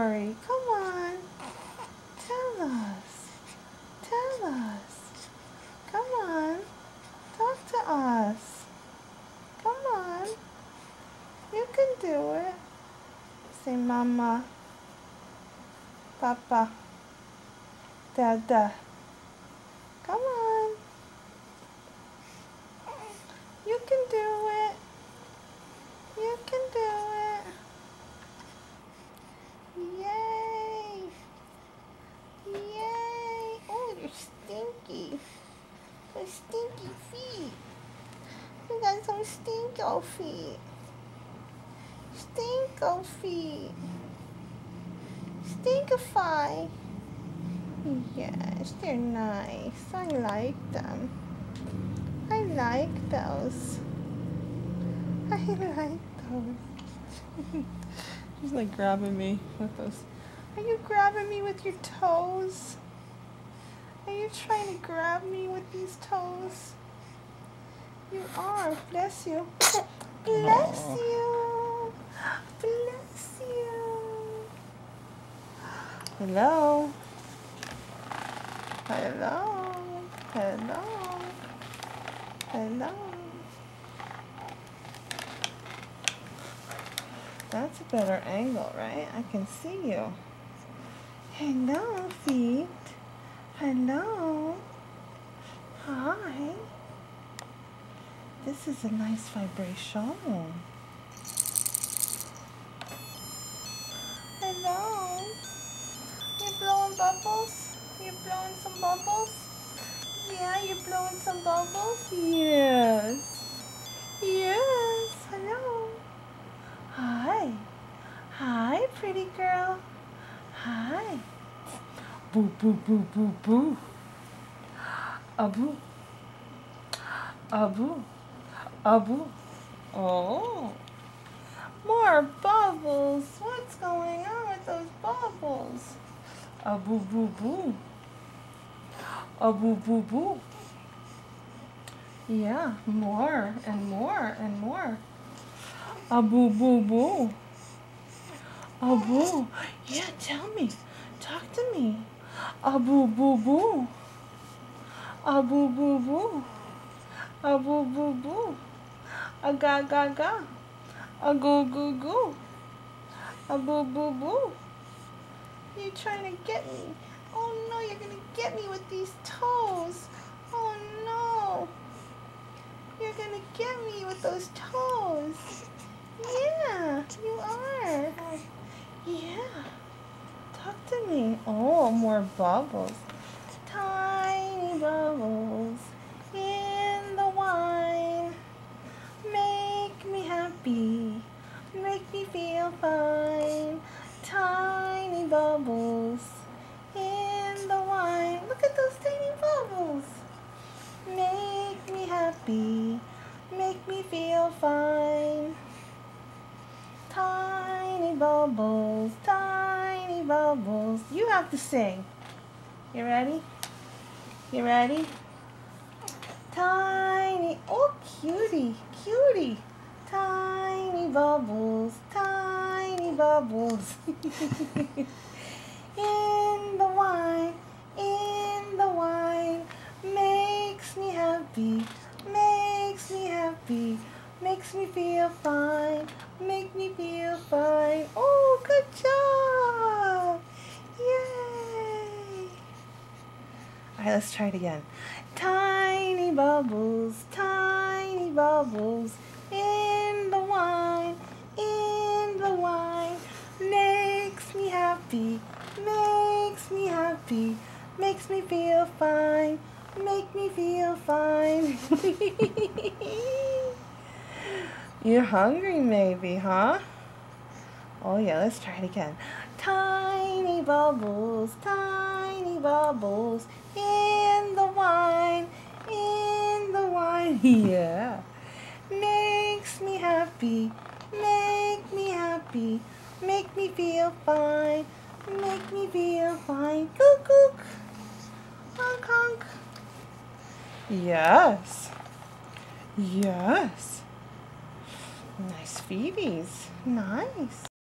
story. Come on. Tell us. Tell us. Come on. Talk to us. Come on. You can do it. Say Mama, Papa, Dada. Come on. You can do it. You can do it. Yay. Yay. Oh, you're stinky. Those stinky feet. You got some stinko feet. Stinko feet. Stinkify. Yes, they're nice. I like them. I like those. I like those. She's like grabbing me with those. Are you grabbing me with your toes? Are you trying to grab me with these toes? You are. Bless you. Bless you. Bless you. Hello. Hello. Hello. Hello. That's a better angle, right? I can see you. Hello, feet. Hello. Hi. This is a nice vibration. Hello. You blowing bubbles? You blowing some bubbles? Yeah, you blowing some bubbles? Yes. Yes. Hello. Hi. Hi, pretty girl. Hi. Boo, boo, boo, boo, boo. Abu. Abu. Abu. Oh. More bubbles. What's going on with those bubbles? Abu, boo, boo. Abu, boo, boo. Yeah, more and more and more. Abu, boo, boo. Abu. Yeah, tell me. Talk to me. Abu, boo, boo. Abu, boo, boo. Abu, boo, boo. Aga, ga, ga. A goo, goo, goo. A boo, boo, boo. You're trying to get me. Oh no, you're going to get me with these toes. Oh no. You're going to get me with those toes. Yeah, you are. Yeah. Talk to me. Oh, more bubbles. Tiny bubbles in the wine. Make me happy. Make me feel fine. Tiny bubbles in the wine. Look at those tiny bubbles. Make me happy. Make me feel fine. Tiny bubbles, tiny bubbles. You have to sing. You ready? You ready? Tiny, oh cutie, cutie. Tiny bubbles, tiny bubbles. In the wine, makes me happy, makes me happy, makes me feel fine, make me feel fine. Oh, good job! Yay! All right, let's try it again. Tiny bubbles, in the wine, makes me happy, makes me feel fine, make me feel fine. You're hungry maybe, huh? Oh yeah, let's try it again. Tiny bubbles, in the wine, yeah. Makes me happy, make me feel fine, make me feel fine. Cook, cook, honk, honk. Yes, yes. Nice Phoebes, nice.